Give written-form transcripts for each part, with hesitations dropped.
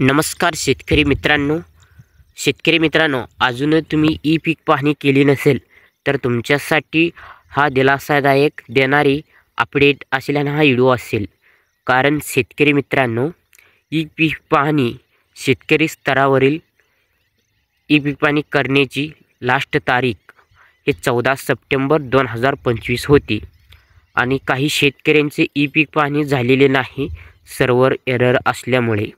नमस्कार शेतकरी मित्रांनो, अजून तुम्ही ई पीक पाहणी केली नसेल तर तुमच्यासाठी हा दिलासादायक देणारी अपडेट असलेला हा व्हिडिओ असेल। कारण शेतकरी मित्रांनो, ई पीक पाहणी शेतकरी स्तरावरील ई पीक पाहणी करण्याची लास्ट तारीख हे 14 सप्टेंबर 2025 होती आणि काही शेतकऱ्यांचे ई पीक पाहणी झालेले नाही सर्व्हर एरर असल्यामुळे।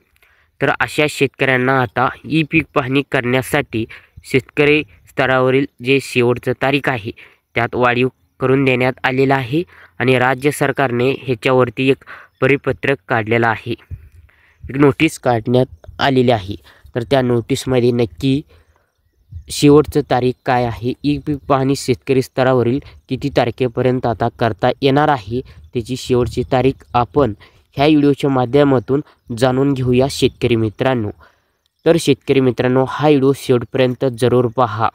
तर अशा शेतकऱ्यांना आता ई पीक पाहणी करण्यासाठी शेतकरी स्तरावरील जे शेवटची तारीख आहे त्यात वाढीव करून देण्यात आलेला आहे आणि राज्य सरकारने ह्याच्यावरती एक परिपत्रक काढलेला आहे, एक नोटीस काढण्यात आलेली आहे। तर त्या नोटीसमध्ये नक्की शेवटची तारीख काय आहे, ई पीक पाहणी शेतकरी स्तरावरील किती तारखेपर्यंत आता करता येणार आहे, त्याची शेवटची तारीख आपण ह्या व्हिडिओच्या माध्यमातून जाणून घेऊया शेतकरी मित्रांनो। तर शेतकरी मित्रांनो, हा व्हिडिओ शेवटपर्यंत जरूर पहा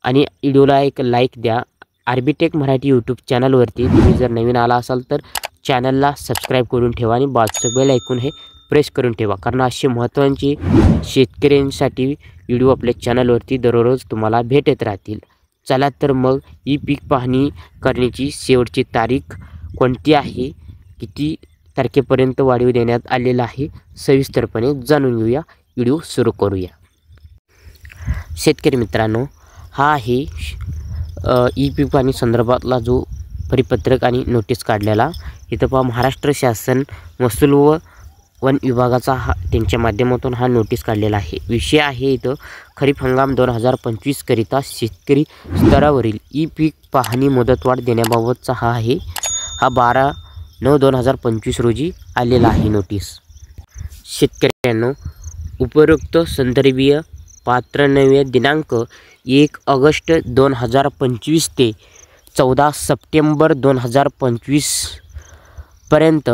आणि व्हिडिओला एक लाईक द्या। आर्बीटेक मराठी यूट्यूब चॅनलवरती तुम्ही जर नवीन आला असाल तर चॅनलला सबस्क्राईब करून ठेवा आणि बाजूचं बेल आयकॉन हे प्रेस करून ठेवा, कारण असे महत्त्वाचे शेतकऱ्यांसाठी व्हिडिओ आपल्या चॅनलवरती दररोज तुम्हाला भेटत राहतील। चला तर मग ई पीक पाहणी करण्याची शेवटची तारीख कोणती आहे, किती तारखेपर्यंत वाढीव देण्यात आलेला आहे, सविस्तरपणे जाणून घेऊया। व्हिडिओ सुरू करूया। शेतकरी मित्रांनो, हा आहे ई पीक पाहणी संदर्भातला जो परिपत्रक आणि नोटीस काढलेला। इथं पहा, महाराष्ट्र शासन महसूल व वन विभागाचा त्यांच्या माध्यमातून हा नोटीस काढलेला आहे। विषय आहे इथं खरीप हंगाम 2025 करिता शेतकरी स्तरावरील ई पीक पाहणी मुदतवाढ देण्याबाबतचा हा आहे। हा 12/9/2025 रोजी आलेला आहे नोटीस। शेतकऱ्यांनो, उपरोक्त संदर्भीय पात्रनव्य दिनांक 1 ऑगस्ट 2025 ते 14 सप्टेंबर 2025 पर्यंत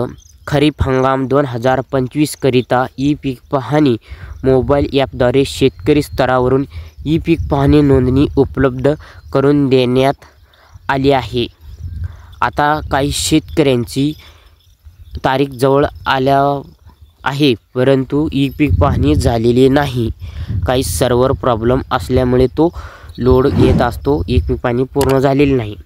खरीप हंगाम 2025 करिता ई पीक पाहणी मोबाईल ॲपद्वारे शेतकरी स्तरावरून ई पीक पाहणी नोंदणी उपलब्ध करून देण्यात आली आहे। आता काही शेतकऱ्यांची तारीख जवळ आल्या आहे, परंतु ई पीक पाहणी झालेली नाही। काही सर्व्हर प्रॉब्लेम असल्यामुळे तो लोड येत असतो, ई पीक पाहणी पूर्ण झालेली नाही।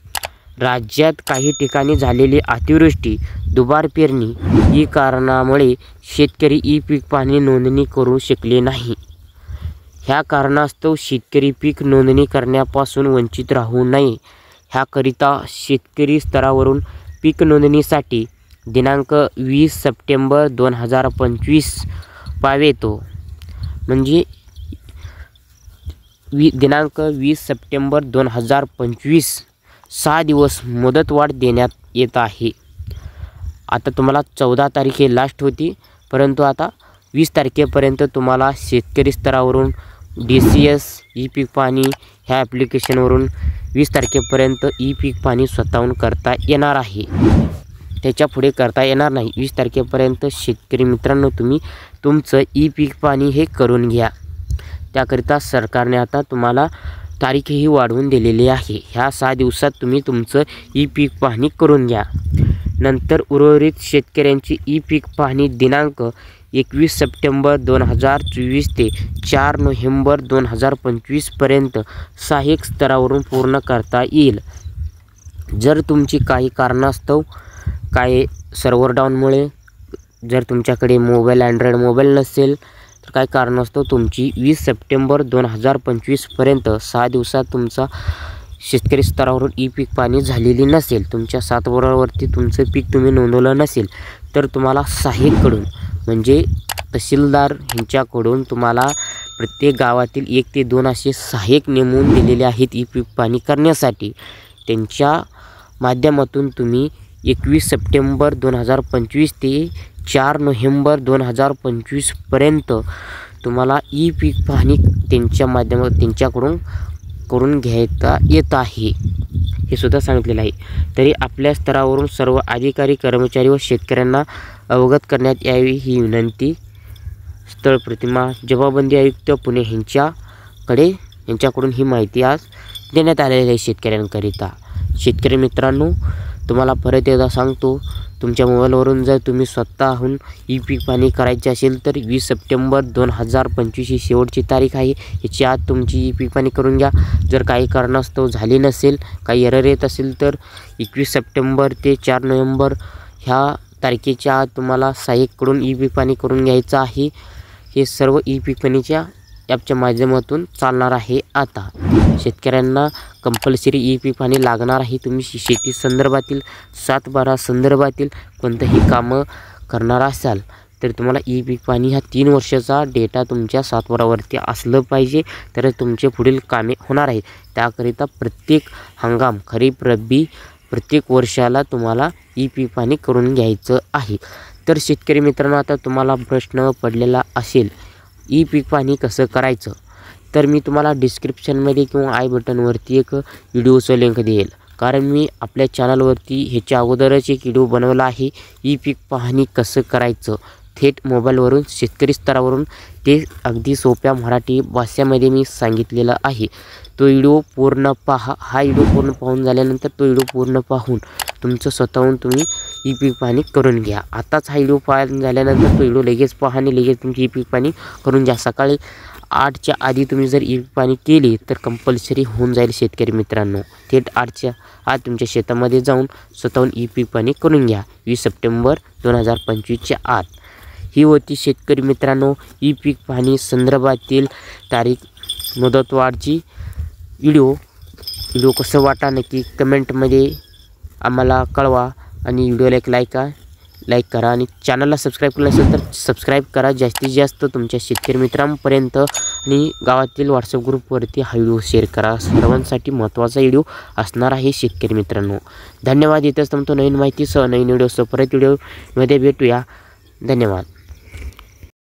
राज्यात काही ठिकाणी झालेली अतिवृष्टी, दुबार पेरणी ही कारणामुळे शेतकरी ई पीक पाहणी नोंदणी करू शकले नाही। ह्या कारणास्तव शेतकरी पीक नोंदणी करण्यापासून वंचित राहू नये ह्याकरिता शेतकरी स्तरावरून पीक नोंदणीसाठी दिनांक 20 सप्टेंबर 2025 पावेतो, म्हणजे दिनांक 20 सप्टेंबर 2025 6 दिवस मुदतवाढ देण्यात येत आहे। आता तुम्हाला 14 तारीख हे लास्ट होती, परंतु आता 20 तारखेपर्यंत तुम्हाला शेतकरी स्तरावरून DCS ई पीक पाहणी ह्या ॲप्लिकेशनवरून 20 तारखेपर्यंत ई पीक पाहणी स्वतःहून करता येणार आहे, त्याच्या पुढे करता येणार नाही। 20 तारखेपर्यंत शेतकरी मित्रांनो, तुम्ही तुमचं ई पीक पाहणी हे करून घ्या। त्याकरिता सरकारने आता तुम्हाला तारीखही वाढवून दिलेली आहे। ह्या 6 दिवसात तुम्ही तुमचं ई पीक पाहणी करून घ्या। नंतर उर्वरित शेतकऱ्यांची ई पीक पाहणी दिनांक 21 सप्टेंबर 2024 ते 4 नोव्हेंबर 2025 पर्यंत सहाय्यक स्तरावरून पूर्ण करता येईल। जर तुमची काही कारणास्तव काय सर्व्हर डाऊनमुळे जर तुमच्याकडे मोबाईल अँड्रॉइड मोबाईल नसेल तर काही कारणास्तव तुमची 20 सप्टेंबर 2025 पर्यंत 6 दिवसात तुमचा शेतकरी स्तरावरून ई पीक पाहणी झालेली नसेल, तुमच्या सातबारावरती तुमचं पीक तुम्ही नोंदवलं नसेल, तर तुम्हाला सहाय्यककडून म्हणजे तहसीलदार यांच्याकडून तुम्हाला प्रत्येक गावातील 1 ते 2 असे सहाय्यक नेमून दिलेले आहेत ई पीक पाहणी करण्यासाठी। त्यांच्या माध्यमातून तुम्ही 21 सप्टेंबर 2025 ते 4 नोव्हेंबर 2025 पर्यंत तुम्हाला ई पीक पाहणी त्यांच्याकडून करून घेता येत आहे, हे सुद्धा सांगितलेलं आहे। तरी आपल्या स्तरावरून सर्व अधिकारी, कर्मचारी व शेतकऱ्यांना अवगत करण्यात यावी ही विनंती स्थळ प्रतिमा जमाबंदी आयुक्त पुणे यांच्याकडून ही माहिती आज देण्यात आलेली आहे शेतकऱ्यांकरिता। शेतकरी मित्रांनो, तुम्हाला परत एकदा सांगतो, तुमच्या मोबाईलवरून जर तुम्ही स्वतःहून ई पीक पाहणी करायची असेल तर 20 सप्टेंबर 2025 ही शेवटची तारीख आहे। याच्या आत तुमची ई पीक पाहणी करून घ्या। जर काही कारणास्तव झाली नसेल, काही एरर येत असेल तर 21 सप्टेंबर ते 4 नोव्हेंबर ह्या तारखेच्या आत तुम्हाला सहाय्यककडून ई पीक पाहणी करून घ्यायचं आहे। हे सर्व ई पीक पाहणीच्या ॲपच्या माध्यमातून चालणार आहे। आता शेतकऱ्यांना कंपल्सरी ई पीक पाहणी लागणार आहे। तुम्ही शेती संदर्भातील 7/12 संदर्भातील कोणतंही कामं करणार असाल तर तुम्हाला ई पीक पाहणी ह्या 3 वर्षाचा डेटा तुमच्या 7/12वरती असलं पाहिजे, तर तुमचे पुढील कामे होणार आहेत। त्याकरिता प्रत्येक हंगाम, खरीप, रब्बी प्रत्येक वर्षाला तुम्हाला ई पीक पाहणी करून घ्यायचं आहे। तर शेतकरी मित्रांनो, आता तुम्हाला प्रश्न पडलेला असेल ई पीक पाहणी कसं करायचं, तर मी तुम्हाला डिस्क्रिप्शनमध्ये किंवा आय बटनवरती एक व्हिडिओचं लिंक देईल। कारण मी आपल्या चॅनलवरती ह्याच्या अगोदरच एक व्हिडिओ बनवला आहे ई पीक पाहणी कसं करायचं थेट मोबाईलवरून शेतकरी स्तरावरून, ते अगदी सोप्या मराठी भाषेमध्ये मी सांगितलेलं आहे। तो व्हिडिओ पूर्ण पहा। हा व्हिडिओ पूर्ण पाहून झाल्यानंतर तो व्हिडिओ पूर्ण पाहून तुमचं स्वतःहून तुम्ही ई पीक पाहणी करून घ्या। आताच हा व्हिडिओ पाहून झाल्यानंतर तो व्हिडिओ लगेच पहा आणि लगेच तुमची ई पीक पाहणी करून घ्या। सकाळी 8च्या आधी तुम्ही जर ई पीक पाहणी केली तर कंपल्सरी होऊन जाईल शेतकरी मित्रांनो। थेट 8च्या आत तुमच्या शेतामध्ये जाऊन स्वतःहून ई पीक पाहणी करून घ्या 20 सप्टेंबर 2025च्या आत। ही होती शेतकरी मित्रांनो ई पीक पाहणी संदर्भातील तारीख मुदतवाढची व्हिडिओ कसं वाटा नक्की कमेंटमध्ये आम्हाला कळवा आणि व्हिडिओला एक लाईक करा आणि चॅनलला सबस्क्राईब केलं असेल तर सबस्क्राईब करा। जास्तीत जास्त तुमच्या शेतकरी मित्रांपर्यंत आणि गावातील व्हॉट्सअप ग्रुपवरती हा व्हिडिओ शेअर करा। सर्वांसाठी महत्त्वाचा व्हिडिओ असणार आहे शेतकरी मित्रांनो। धन्यवाद। इथंच तुमचं नवीन माहितीसह नवीन व्हिडिओसह परत व्हिडिओमध्ये भेटूया। धन्यवाद।